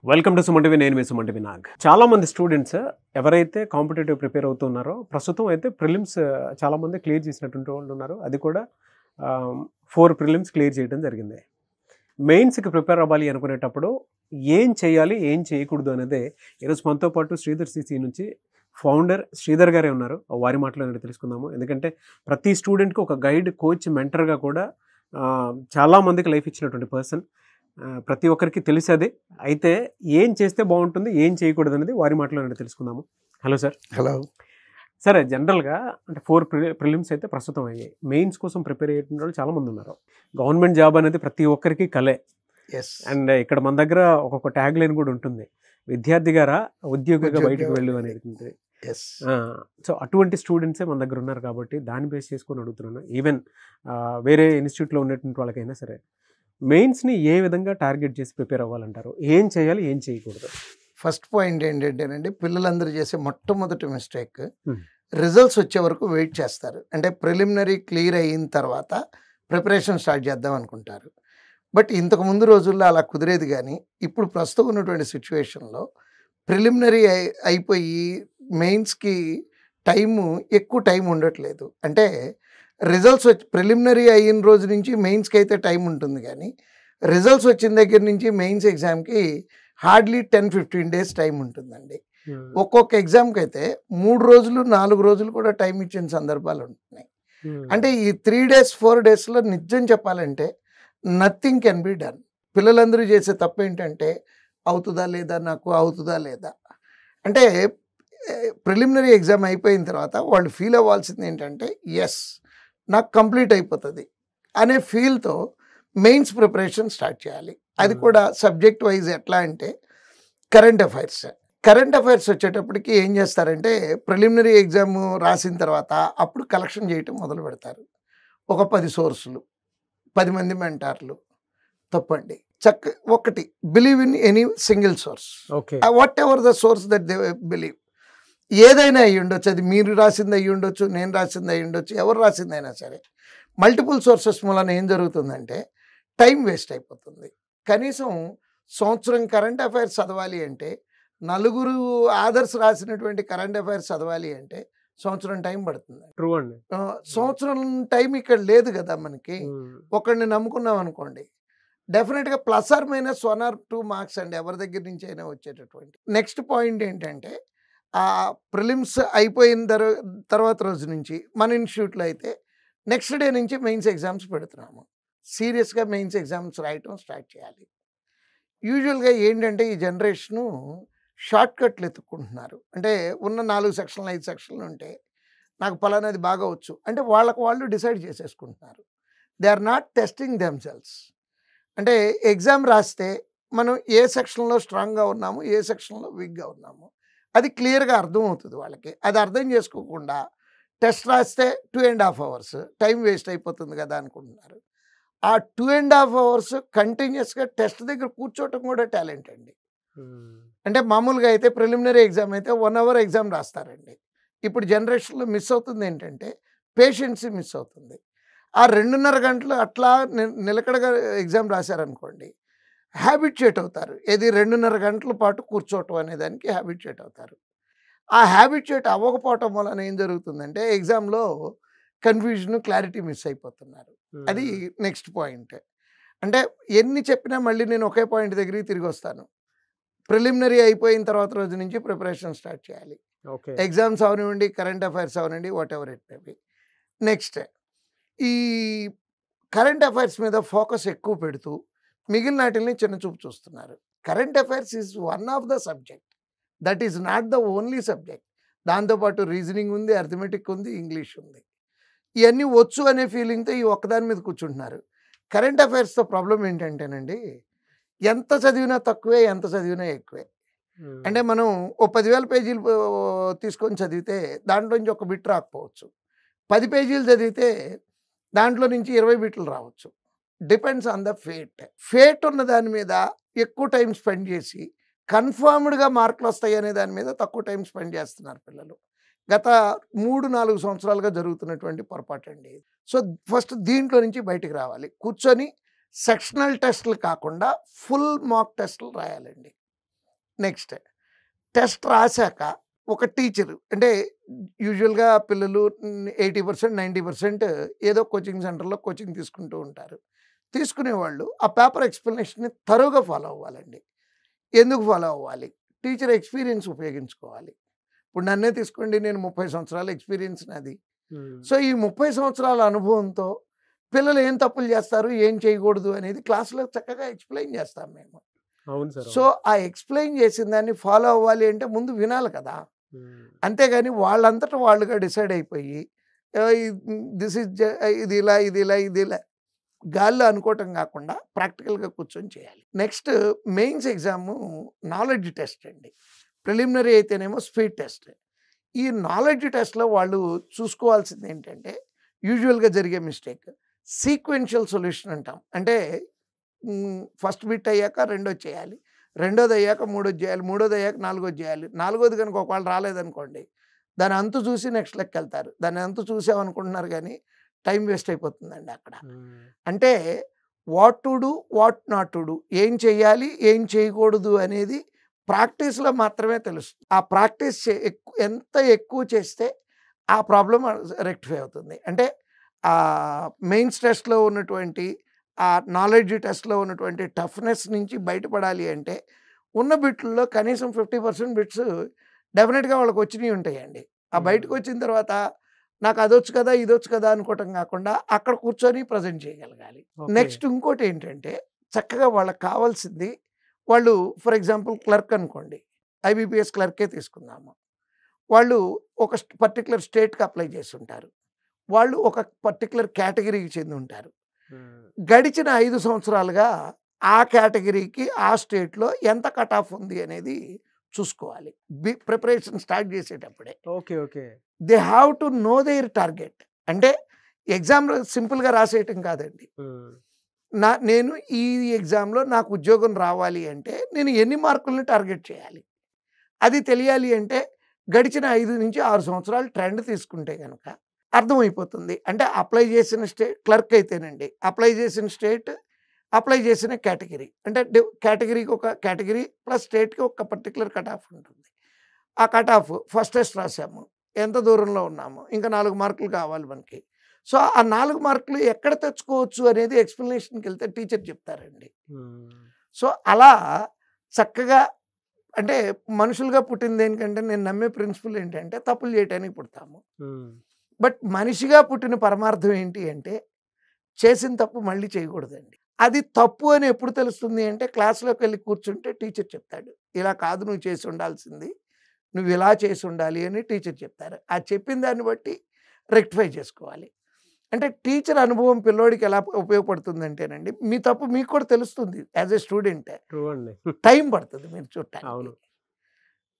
Welcome to సుమంటివి. నేను మీ సుమంటివి నాగ్. చాలా మంది స్టూడెంట్స్ ఎవరైతే కాంపిటేటివ్ ప్రిపేర్ అవుతున్నారో ప్రస్తుతం అయితే ప్రిలిమ్స్ చాలా మంది క్లియర్ చేసినటువంటి వాళ్ళు ఉన్నారు. అది కూడా 4 ప్రిలిమ్స్ క్లియర్ చేయడం జరిగింది. మెయిన్స్కి ప్రిపేర్ అవ్వాలి అనుకునేటప్పుడు ఏం చేయాలి, ఏం చేయకూడదు అనేది ఈరోజు మనతో పాటు శ్రీధర్ సిసి నుంచి ఫౌండర్ శ్రీధర్ గారే ఉన్నారు. వారి మాటలో తెలుసుకుందాము. ఎందుకంటే ప్రతి స్టూడెంట్కి ఒక గైడ్, కోచ్, మెంటర్గా కూడా చాలామందికి లైఫ్ ఇచ్చినటువంటి పర్సన్. ప్రతి ఒక్కరికి తెలిసేది. అయితే ఏం చేస్తే బాగుంటుంది, ఏం చేయకూడదు అనేది వారి మాటలో తెలుసుకుందాము. Hello sir. హలో. సరే, జనరల్గా అంటే 4 ప్రిలిమ్స్ అయితే ప్రస్తుతం అయ్యాయి. మెయిన్స్ కోసం ప్రిపేర్ అయ్యేటువంటి వాళ్ళు చాలామంది ఉన్నారు. గవర్నమెంట్ జాబ్ అనేది ప్రతి ఒక్కరికి కలే. అండ్ ఇక్కడ మన దగ్గర ఒక్కొక్క ట్యాగ్ లైన్ కూడా ఉంటుంది, విద్యార్థి గారా ఉద్యోగిగా బయటకు వెళ్ళు అనేది. సో అటువంటి స్టూడెంట్సే మన దగ్గర ఉన్నారు కాబట్టి దాన్ని బేస్ చేసుకొని అడుగుతున్నాను. ఈవెన్ వేరే ఇన్స్టిట్యూట్లో ఉన్నటువంటి వాళ్ళకైనా సరే మెయిన్స్ని ఏ విధంగా టార్గెట్ చేసి ప్రిపేర్ అవ్వాలంటారు? ఏం చేయాలి, ఏం చేయకూడదు? ఫస్ట్ పాయింట్ ఏంటంటేనండి, పిల్లలందరూ చేసే మొట్టమొదటి మిస్టేక్ రిజల్ట్స్ వచ్చే వరకు వెయిట్ చేస్తారు. అంటే ప్రిలిమినరీ క్లియర్ అయిన తర్వాత ప్రిపరేషన్ స్టార్ట్ చేద్దాం అనుకుంటారు. బట్ ఇంతకు ముందు రోజుల్లో అలా కుదిరేది. కానీ ఇప్పుడు ప్రస్తుతం ఉన్నటువంటి సిచ్యువేషన్లో ప్రిలిమినరీ అయిపోయి మెయిన్స్కి ఎక్కువ టైం ఉండట్లేదు. అంటే రిజల్ట్స్ ప్రిలిమినరీ అయిన రోజు నుంచి మెయిన్స్కి అయితే టైం ఉంటుంది, కానీ రిజల్ట్స్ వచ్చిన దగ్గర నుంచి మెయిన్స్ ఎగ్జామ్కి హార్డ్లీ 10-15 డేస్ టైం ఉంటుందండి. ఒక్కొక్క ఎగ్జామ్కి అయితే 3 రోజులు 4 రోజులు కూడా టైం ఇచ్చిన సందర్భాలు ఉంటున్నాయి. అంటే ఈ 3 డేస్ 4 డేస్లో నిజం చెప్పాలంటే నథింగ్ కెన్ బి డన్. పిల్లలందరూ చేసే తప్పు ఏంటంటే అవుతుందా లేదా, నాకు అవుతుందా లేదా. అంటే ప్రిలిమినరీ ఎగ్జామ్ అయిపోయిన తర్వాత వాళ్ళు ఫీల్ అవ్వాల్సింది ఏంటంటే ఎస్ నాకు కంప్లీట్ అయిపోతుంది అనే ఫీల్తో మెయిన్స్ ప్రిపరేషన్ స్టార్ట్ చేయాలి. అది కూడా సబ్జెక్ట్ వైజ్. ఎట్లా అంటే కరెంట్ అఫైర్స్ వచ్చేటప్పటికి ఏం చేస్తారంటే ప్రిలిమినరీ ఎగ్జామ్ రాసిన తర్వాత అప్పుడు కలెక్షన్ చేయటం మొదలు పెడతారు. ఒక 10 సోర్సులు, 10 మంది మెంటార్లు. తప్పండి. ఒకటి believe in any single source, what ever the source that they believe. ఏదైనా అయ్యి ఉండొచ్చు, అది మీరు రాసింది అయ్యి ఉండొచ్చు, నేను రాసింది అయ్యి ఉండొచ్చు, ఎవరు రాసిందైనా సరే. మల్టిపుల్ సోర్సెస్ మూలన ఏం జరుగుతుందంటే టైం వేస్ట్ అయిపోతుంది. కనీసం సంవత్సరం కరెంట్ అఫైర్స్ చదవాలి అంటే, 4 ఆథర్స్ రాసినటువంటి కరెంట్ అఫైర్స్ చదవాలి అంటే సంవత్సరం టైం పడుతుంది. ట్రూ అండి. సంవత్సరం టైం ఇక్కడ లేదు కదా మనకి. ఒకరిని నమ్ముకున్నాం అనుకోండి, డెఫినెట్గా +or -1 or 2 మార్క్స్ అండి ఎవరి దగ్గర నుంచి అయినా వచ్చేటటువంటి. నెక్స్ట్ పాయింట్ ఏంటంటే ఆ ప్రిలిమ్స్ అయిపోయిన తర్వాత రోజు నుంచి మన ఇన్స్టిట్యూట్లో అయితే నెక్స్ట్ డే నుంచి మెయిన్స్ ఎగ్జామ్స్ పెడుతున్నాము. సీరియస్గా మెయిన్స్ ఎగ్జామ్స్ రాయటం స్టార్ట్ చేయాలి. యూజువల్గా ఏంటంటే ఈ జనరేషను షార్ట్ కట్లు ఎత్తుక్కుంటున్నారు. అంటే ఉన్న 4 సెక్షన్లు 5 సెక్షన్లు ఉంటే నాకు పలానాది బాగా వచ్చు అంటే వాళ్ళకు వాళ్ళు డిసైడ్ చేసేసుకుంటున్నారు. They are not testing themselves. అంటే ఎగ్జామ్ రాస్తే మనం ఏ సెక్షన్లో స్ట్రాంగ్గా ఉన్నాము, ఏ సెక్షన్లో వీక్గా ఉన్నాము అది క్లియర్గా అర్థమవుతుంది వాళ్ళకి. అది అర్థం చేసుకోకుండా టెస్ట్ రాస్తే 2.5 hours టైం వేస్ట్ అయిపోతుంది కదా అనుకుంటున్నారు. ఆ 2.5 hours కంటిన్యూస్గా టెస్ట్ దగ్గర కూర్చోవటం కూడా టాలెంట్ అండి. అంటే మామూలుగా అయితే ప్రిలిమినరీ ఎగ్జామ్ అయితే 1 hour ఎగ్జామ్ రాస్తారండి. ఇప్పుడు జనరేషన్లో మిస్ అవుతుంది ఏంటంటే పేషెన్సీ మిస్ అవుతుంది. ఆ 2.5 గంటలు అట్లా నిలకడగా ఎగ్జామ్ రాశారనుకోండి, హ్యాబిట్యుయేట్ అవుతారు. ఏది 2.5 గంటల పాటు కూర్చోవటం అనే దానికి హ్యాబిట్యుయేట్ అవుతారు. ఆ హ్యాబిట్యుయేట్ అవ్వకపోవటం వలన ఏం జరుగుతుందంటే ఎగ్జామ్లో కన్ఫ్యూజన్, క్లారిటీ మిస్ అయిపోతున్నారు. అది నెక్స్ట్ పాయింట్. అంటే ఎన్ని చెప్పినా మళ్ళీ నేను ఒకే పాయింట్ దగ్గరికి తిరిగి వస్తాను. ప్రిలిమినరీ అయిపోయిన తర్వాత రోజు నుంచి ప్రిపరేషన్ స్టార్ట్ చేయాలి. ఎగ్జామ్స్ అవనివ్వండి, కరెంట్ అఫైర్స్ అవనండి, whatever it may be. Next ఈ కరెంట్ అఫైర్స్ మీద ఫోకస్ ఎక్కువ పెడుతూ మిగిలిన వాటిని చిన్న చూపు చూస్తున్నారు. Current affairs is one of the subject, that is not the only subject. దాంతోపాటు రీజనింగ్ ఉంది, అర్థమెటిక్ ఉంది, ఇంగ్లీష్ ఉంది. ఇవన్నీ వచ్చు అనే ఫీలింగ్తో ఈ ఒక్కదాని మీద కూర్చుంటున్నారు. కరెంట్ అఫైర్స్తో ప్రాబ్లం ఏంటంటేనండి, ఎంత చదివినా తక్కువే, ఎంత చదివినా ఎక్కువే. అంటే మనం ఓ 10,000 పేజీలు తీసుకొని చదివితే దాంట్లో నుంచి ఒక బిట్ రాకపోవచ్చు. 10 పేజీలు చదివితే దాంట్లో నుంచి 20 బిట్లు రావచ్చు. డిపెండ్స్ ఆన్ ద ఫేట్ ఉన్న దాని మీద ఎక్కువ టైం స్పెండ్ చేసి కన్ఫర్మ్డ్గా మార్కులు వస్తాయి అనే దాని మీద తక్కువ టైం స్పెండ్ చేస్తున్నారు పిల్లలు. గత 3-4 సంవత్సరాలుగా జరుగుతున్నటువంటి పొరపాటు అండి. సో ఫస్ట్ దీంట్లో నుంచి బయటికి రావాలి. కూర్చొని సెక్షనల్ టెస్టులు కాకుండా ఫుల్ మాక్ టెస్టులు రాయాలండి. నెక్స్ట్ టెస్ట్ రాశాక ఒక టీచరు అంటే యూజువల్గా పిల్లలు 80% 90% ఏదో కోచింగ్ సెంటర్లో కోచింగ్ తీసుకుంటూ ఉంటారు. తీసుకునేవాళ్ళు ఆ పేపర్ ఎక్స్ప్లెనేషన్ని తరోగా ఫాలో అవ్వాలండి. ఎందుకు ఫాలో అవ్వాలి? టీచర్ ఎక్స్పీరియన్స్ ఉపయోగించుకోవాలి. ఇప్పుడు నన్నే తీసుకోండి, నేను 30 సంవత్సరాల ఎక్స్పీరియన్స్ నాది. సో ఈ 30 సంవత్సరాల అనుభవంతో పిల్లలు ఏం తప్పులు చేస్తారు, ఏం చేయకూడదు అనేది క్లాస్లో చక్కగా ఎక్స్ప్లెయిన్ చేస్తాం మేము. అవును సార్. సో ఆ ఎక్స్ప్లెయిన్ చేసిన దాన్ని ఫాలో అవ్వాలి అంటే ముందు వినాలి కదా. అంతేగాని వాళ్ళంతటా వాళ్ళుగా డిసైడ్ అయిపోయి దిస్ ఇస్ ఇది ఇలా ఇది ఇలా ఇది ఇలా గాల్లో అనుకోవటం కాకుండా ప్రాక్టికల్గా కూర్చొని చేయాలి. Next mains exam knowledge test అండి. ప్రిలిమినరీ అయితేనేమో స్పీడ్ టెస్ట్. ఈ నాలెడ్జ్ టెస్ట్లో వాళ్ళు చూసుకోవాల్సింది ఏంటంటే యూజువల్గా జరిగే మిస్టేక్ సీక్వెన్షియల్ సొల్యూషన్ అంటాం. అంటే ఫస్ట్ బిట్ అయ్యాక రెండోది చేయాలి, రెండోది అయ్యాక మూడోది చేయాలి, మూడోది అయ్యాక నాలుగోది చేయాలి. నాలుగోది కనుక ఒకవేళ రాలేదనుకోండి దాని అంతు చూసి నెక్స్ట్ లెక్క వెళ్తారు. దాని అంతు చూసామనుకుంటున్నారు కానీ టైం వేస్ట్ అయిపోతుందండి అక్కడ. అంటే what to do what not to do, ఏం చేయాలి ఏం చేయకూడదు అనేది ప్రాక్టీస్లో మాత్రమే తెలుస్తుంది. ఆ ప్రాక్టీస్ ఎంత ఎక్కువ చేస్తే ఆ ప్రాబ్లం రెక్టిఫై అవుతుంది. అంటే ఆ మెయిన్స్ టెస్ట్లో ఉన్నటువంటి ఆ నాలెడ్జ్ టెస్ట్లో ఉన్నటువంటి టఫ్నెస్ నుంచి బయటపడాలి అంటే ఉన్న బిట్లలో కనీసం 50% బిట్స్ డెఫినెట్గా వాళ్ళకి వచ్చినవి ఉంటాయండి. ఆ బయటకు వచ్చిన తర్వాత నాకు అదొచ్చు కదా ఇదొచ్చు కదా అనుకోవటం కాకుండా అక్కడ కూర్చొని ప్రజెంట్ చేయగలగాలి. నెక్స్ట్ ఇంకోటి ఏంటంటే చక్కగా వాళ్ళకి కావాల్సింది, వాళ్ళు ఫర్ ఎగ్జాంపుల్ క్లర్క్ అనుకోండి, IBPS క్లర్కే తీసుకుందాము. వాళ్ళు ఒక పర్టికులర్ స్టేట్కి అప్లై చేసి ఉంటారు. వాళ్ళు ఒక పర్టికులర్ కేటగిరీకి చెంది ఉంటారు. గడిచిన 5 సంవత్సరాలుగా ఆ కేటగిరీకి ఆ స్టేట్లో ఎంత కట్ ఆఫ్ ఉంది అనేది చూసుకోవాలి ప్రిపరేషన్ స్టార్ట్ చేసేటప్పుడే. Okay okay they have to know there target. అంటే ఎగ్జామ్లో సింపుల్గా రాసేయటం కాదండి. నేను ఈ ఎగ్జామ్లో నాకు ఉద్యోగం రావాలి అంటే నేను ఎన్ని మార్కుల్ని టార్గెట్ చేయాలి అది తెలియాలి. అంటే గడిచిన 5 నుంచి 6 సంవత్సరాలు ట్రెండ్ తీసుకుంటే కనుక అర్థమైపోతుంది. అంటే అప్లై చేసిన స్టేట్ క్లర్క్ అయితేనండి, అప్లై చేసిన స్టేట్, అప్లై చేసిన కేటగిరీ, అంటే కేటగిరీకి ఒక కేటగిరీ ప్లస్ స్టేట్కి ఒక పర్టికులర్ కట్ ఆఫ్ ఉంటుంది. ఆ కట్ ఆఫ్ ఫస్ట్ టెస్ట్ రాసాము, ఎంత దూరంలో ఉన్నాము, ఇంకా 4 మార్కులు కావాలి మనకి. సో ఆ 4 మార్కులు ఎక్కడ తెచ్చుకోవచ్చు అనేది ఎక్స్ప్లెనేషన్కి వెళ్తే టీచర్ చెప్తారండి. సో అలా చక్కగా అంటే మనుషులుగా పుట్టింది దేనికంటే నేను నమ్మే ప్రిన్సిపల్ ఏంటంటే తప్పులు చేయటానికి పుడతాము. బట్ మనిషిగా పుట్టిన పరమార్థం ఏంటి అంటే చేసిన తప్పు మళ్ళీ చేయకూడదండి. అది తప్పు అని ఎప్పుడు తెలుస్తుంది అంటే క్లాస్లోకి వెళ్ళి కూర్చుంటే టీచర్ చెప్తాడు, ఇలా కాదు నువ్వు చేసి ఉండాల్సింది, నువ్వు ఇలా చేసి ఉండాలి అని టీచర్ చెప్తారు. ఆ చెప్పిన దాన్ని బట్టి రెక్టిఫై చేసుకోవాలి. అంటే టీచర్ అనుభవం పిల్లోడికి ఎలా ఉపయోగపడుతుందంటేనండి మీ తప్పు మీకు కూడా తెలుస్తుంది. యాజ్ ఏ స్టూడెంట్ టైం పడుతుంది మీరు చూడటానికి.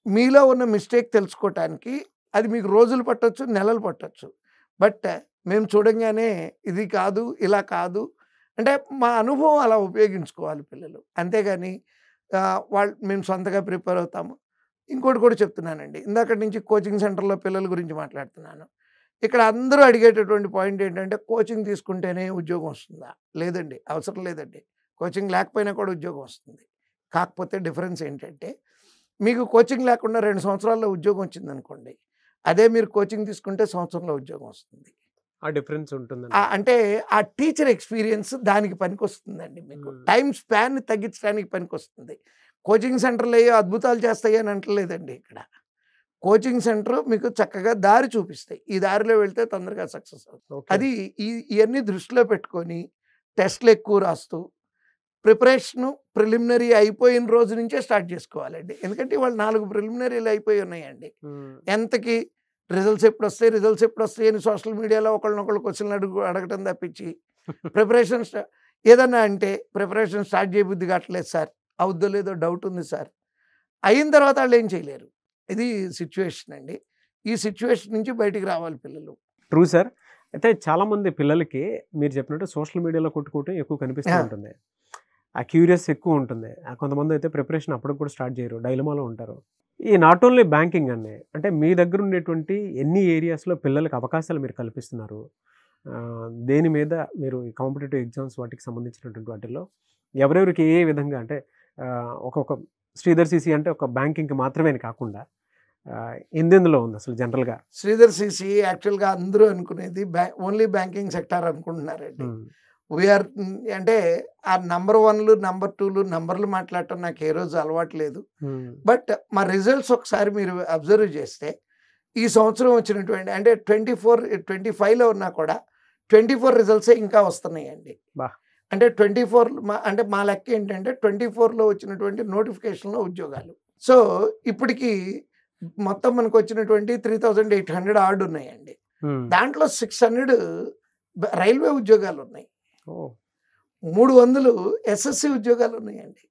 మీలో ఉన్న మిస్టేక్ తెలుసుకోవటానికి అది మీకు రోజులు పట్టొచ్చు, నెలలు పట్టొచ్చు. బట్ మేము చూడంగానే ఇది కాదు ఇలా కాదు అంటే మా అనుభవం అలా ఉపయోగించుకోవాలి పిల్లలు. అంతేగాని మేము సొంతగా ప్రిపేర్ అవుతాము. ఇంకోటి కూడా చెప్తున్నానండి, ఇందాక నుంచి కోచింగ్ సెంటర్లో పిల్లల గురించి మాట్లాడుతున్నాను. ఇక్కడ అందరూ అడిగేటటువంటి పాయింట్ ఏంటంటే కోచింగ్ తీసుకుంటేనే ఉద్యోగం వస్తుందా? లేదండి, అవసరం లేదండి. కోచింగ్ లేకపోయినా కూడా ఉద్యోగం వస్తుంది. కాకపోతే డిఫరెన్స్ ఏంటంటే మీకు కోచింగ్ లేకుండా 2 సంవత్సరాల్లో ఉద్యోగం వచ్చిందనుకోండి, అదే మీరు కోచింగ్ తీసుకుంటే సంవత్సరంలో ఉద్యోగం వస్తుంది. ఆ డిఫరెన్స్ ఉంటుంది. అంటే ఆ టీచర్ ఎక్స్పీరియన్స్ దానికి పనికొస్తుందండి. మీకు టైం స్పాన్ని తగ్గించడానికి పనికొస్తుంది. కోచింగ్ సెంటర్లు అయ్యో అద్భుతాలు చేస్తాయి అని అంటలేదండి. ఇక్కడ కోచింగ్ సెంటర్ మీకు చక్కగా దారి చూపిస్తాయి, ఈ దారిలో వెళ్తే తొందరగా సక్సెస్ అవుతుంది. అది ఇవన్నీ దృష్టిలో పెట్టుకొని టెస్ట్లు ఎక్కువ రాస్తూ ప్రిపరేషను ప్రిలిమినరీ అయిపోయిన రోజు నుంచే స్టార్ట్ చేసుకోవాలండి. ఎందుకంటే వాళ్ళు 4 ప్రిలిమినరీలు అయిపోయి ఉన్నాయండి. ఎంతకి రిజల్ట్స్ ఎప్పుడు వస్తాయి అని సోషల్ మీడియాలో ఒకళ్ళనొకళ్ళు క్వశ్చన్లు అడగటం తప్పించి ప్రిపరేషన్ ఏదన్నా అంటే ప్రిపరేషన్ స్టార్ట్ చేయబుద్ధి కావట్లేదు సార్, అవుద్దో లేదో డౌట్ ఉంది సార్, అయిన తర్వాత వాళ్ళు ఏం చేయలేరు. ఇది సిచ్యువేషన్ అండి. ఈ సిచ్యువేషన్ నుంచి బయటికి రావాలి పిల్లలు. True sir. అయితే చాలామంది పిల్లలకి మీరు చెప్పినట్టు సోషల్ మీడియాలో కొట్టుకోవటం ఎక్కువ కనిపిస్తూ ఉంటుంది. ఆ క్యూరియస్ ఎక్కువ ఉంటుంది. కొంతమంది అయితే ప్రిపరేషన్ అప్పటికి కూడా స్టార్ట్ చేయరు, డైలమాలో ఉంటారు. ఈ నాట్ ఓన్లీ బ్యాంకింగ్ అండి, అంటే మీ దగ్గర ఉండేటువంటి ఎన్ని ఏరియాస్లో పిల్లలకు అవకాశాలు మీరు కల్పిస్తున్నారు, దేని మీద మీరు ఈ కాంపిటేటివ్ ఎగ్జామ్స్ వాటికి సంబంధించినటువంటి వాటిల్లో ఎవరెవరికి ఏ విధంగా అంటే ఒక్కొక్క శ్రీధర్ సిసి అంటే ఒక బ్యాంకింగ్కి మాత్రమే కాకుండా ఎందులో ఉంది అసలు జనరల్గా? శ్రీధర్ సిసి యాక్చువల్గా అందరూ అనుకునేది ఓన్లీ బ్యాంకింగ్ సెక్టార్ అనుకుంటున్నారండి. వీఆర్ అంటే ఆ నంబర్ 1లు నంబర్ 2లు నంబర్లు మాట్లాడటం నాకు ఏ రోజు అలవాటు లేదు. బట్ మా రిజల్ట్స్ ఒకసారి మీరు అబ్జర్వ్ చేస్తే ఈ సంవత్సరం వచ్చినటువంటి అంటే 25లో ఉన్నా కూడా 24 రిజల్ట్సే ఇంకా వస్తున్నాయండి. అంటే 24 అంటే మా లెక్క ఏంటంటే 24లో వచ్చినటువంటి నోటిఫికేషన్లో ఉద్యోగాలు. సో ఇప్పటికి మొత్తం మనకు వచ్చినటువంటి 3800 ఆర్డ్ ఉన్నాయండి. దాంట్లో 600 రైల్వే ఉద్యోగాలు ఉన్నాయి, 300 ఎస్ఎస్సి ఉద్యోగాలు ఉన్నాయండి.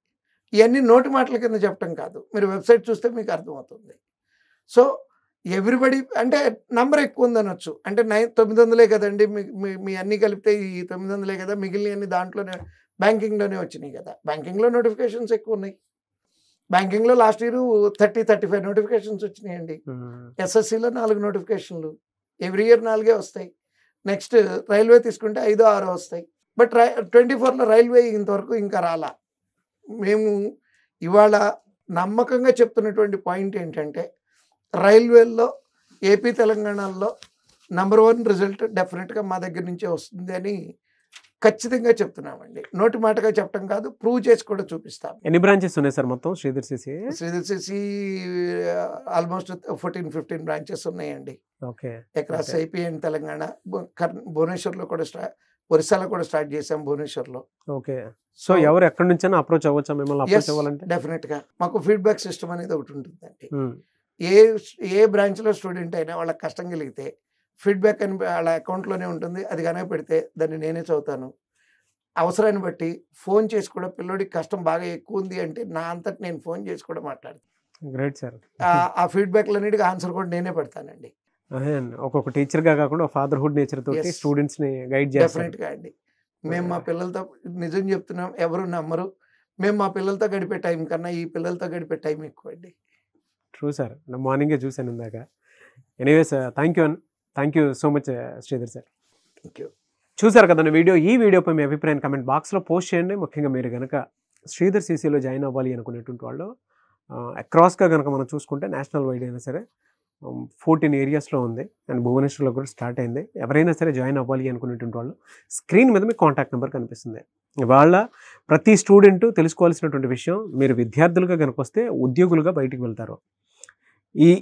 ఇవన్నీ నోటి మాటల కింద చెప్పడం కాదు, మీరు వెబ్సైట్ చూస్తే మీకు అర్థమవుతుంది. సో ఎవ్రీబడి అంటే నంబర్ ఎక్కువ ఉందనొచ్చు, అంటే 900 కదండి, మీ అన్నీ కలిపితే ఈ 900 కదా, మిగిలినవన్నీ దాంట్లోనే బ్యాంకింగ్లోనే వచ్చినాయి కదా. బ్యాంకింగ్లో నోటిఫికేషన్స్ ఎక్కువ ఉన్నాయి. బ్యాంకింగ్లో లాస్ట్ ఇయర్ 35 నోటిఫికేషన్స్ వచ్చినాయండి. ఎస్ఎస్సిలో 4 నోటిఫికేషన్లు, ఎవ్రీ ఇయర్ 4 వస్తాయి. నెక్స్ట్ రైల్వే తీసుకుంటే 5-6 వస్తాయి. బట్ 24లో రైల్వే ఇంతవరకు ఇంకా రాలా. మేము ఇవాళ నమ్మకంగా చెప్తున్నటువంటి పాయింట్ ఏంటంటే రైల్వేల్లో ఏపీ తెలంగాణలో నంబర్ 1 రిజల్ట్ డెఫినెట్గా మా దగ్గర నుంచే వస్తుంది అని ఖచ్చితంగా చెప్తున్నామండి. నోటి మాటగా చెప్పడం కాదు, ప్రూవ్ చేసి కూడా చూపిస్తాం. ఎన్ని బ్రాంచెస్ ఉన్నాయి సార్ మొత్తం Sridhar CC? Sridhar CC almost 14-15 branches ఉన్నాయండి. Okay, across AP and Telangana. భువనేశ్వర్లో కూడా ఒరిస్సాలో కూడా స్టార్ట్ చేసాం, భువనేశ్వర్లో. ఓకే, సో ఎవరు ఎక్కడి నుంచైనా అప్రోచ్ అవ్వచ్చా మిమ్మల్ని? అప్రోచ్ అవ్వాలంటే డెఫినెట్గా మాకు ఫీడ్బ్యాక్ సిస్టమ్ అనేది ఒకటి ఉంటుందండి. ఏ బ్రాంచ్లో స్టూడెంట్ అయినా వాళ్ళకి కష్టం కలిగితే ఫీడ్బ్యాక్ అని వాళ్ళ అకౌంట్లోనే ఉంటుంది. అది కనుక పెడితే దాన్ని నేనే చదువుతాను. అవసరాన్ని బట్టి ఫోన్ చేసి కూడా పిల్లోడికి కష్టం బాగా ఎక్కువ ఉంది అంటే నా అంతటి నేను ఫోన్ చేసి కూడా మాట్లాడతాను. Great sir. ఆ ఫీడ్బ్యాక్లన్నిటికీ ఆన్సర్ కూడా నేనే పెడతానండి. ఒక్కొక్క టీచర్గా కాకుండా ఫాదర్హుడ్ నేచర్ తోటి స్టూడెంట్స్ని గైడ్ చేస్తాం. డెఫినెట్గా అండి. మేము మా పిల్లలతో నిజం చెప్తున్నాం, ఎవరు నమ్మరు, మేము మా పిల్లలతో గడిపే టైం కన్నా ఈ పిల్లలతో గడిపే టైం ఎక్కువ అండి. ట్రూ సార్, నా మార్నింగే చూశాను ఇందాక. Anyways thank you so much Sridhar sir. Thank you. చూసారు కదా ఈ వీడియోపై మీ అభిప్రాయం కామెంట్ బాక్స్లో పోస్ట్ చేయండి. ముఖ్యంగా మీరు కనుక శ్రీధర్ సిసిలో జాయిన్ అవ్వాలి అనుకునేటువంటి వాళ్ళు అక్రాస్గా కనుక మనం చూసుకుంటే నేషనల్ వైడ్ అయినా సరే 14 ఏరియాస్లో ఉంది అండ్ భువనేశ్వర్లో కూడా స్టార్ట్ అయింది. ఎవరైనా సరే జాయిన్ అవ్వాలి అనుకునేటువంటి వాళ్ళు స్క్రీన్ మీద మీకు కాంటాక్ట్ నెంబర్ కనిపిస్తుంది. ఇవాళ ప్రతి స్టూడెంట్ తెలుసుకోవాల్సినటువంటి విషయం, మీరు విద్యార్థులుగా కనుక వస్తే ఉద్యోగులుగా బయటికి వెళ్తారు.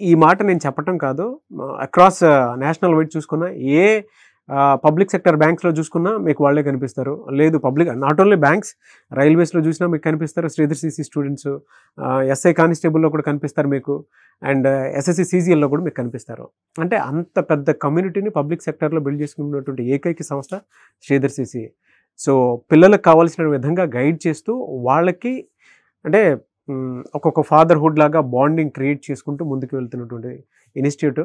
ఈ మాట నేను చెప్పటం కాదు, అక్రాస్ నేషనల్ వైడ్ చూసుకున్నా ఏ పబ్లిక్ సెక్టర్ బ్యాంక్స్లో చూసుకున్నా మీకు వాళ్ళే కనిపిస్తారు. లేదు పబ్లిక్ నాట్ ఓన్లీ బ్యాంక్స్, రైల్వేస్లో చూసినా మీకు కనిపిస్తారు శ్రీధర్ సిసి స్టూడెంట్స్. ఎస్ఐ కానిస్టేబుల్లో కూడా కనిపిస్తారు మీకు, అండ్ ఎస్ఎస్సి సిజిఎల్లో కూడా మీకు కనిపిస్తారు. అంటే అంత పెద్ద కమ్యూనిటీని పబ్లిక్ సెక్టర్లో బిల్డ్ చేసుకున్నటువంటి ఏకైక సంస్థ శ్రీధర్ సిసి. సో పిల్లలకు కావాల్సిన విధంగా గైడ్ చేస్తూ వాళ్ళకి అంటే ఒక్కొక్క ఫాదర్హుడ్ లాగా బాండింగ్ క్రియేట్ చేసుకుంటూ ముందుకు వెళ్తున్నటువంటి ఇన్స్టిట్యూట్.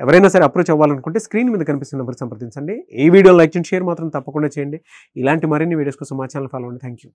ఎవరైనా సరే అప్రోచ్ అవ్వాలనుకుంటే స్క్రీన్ మీద కనిపిస్తున్న నెంబర్ సంప్రదించండి. ఈ వీడియో లైక్ అండ్ షేర్ మాత్రం తప్పకుండా చేయండి. ఇలాంటి మరిన్ని వీడియోస్ కోసం మా ఛానల్ ఫాలో అవ్వండి. Thank you.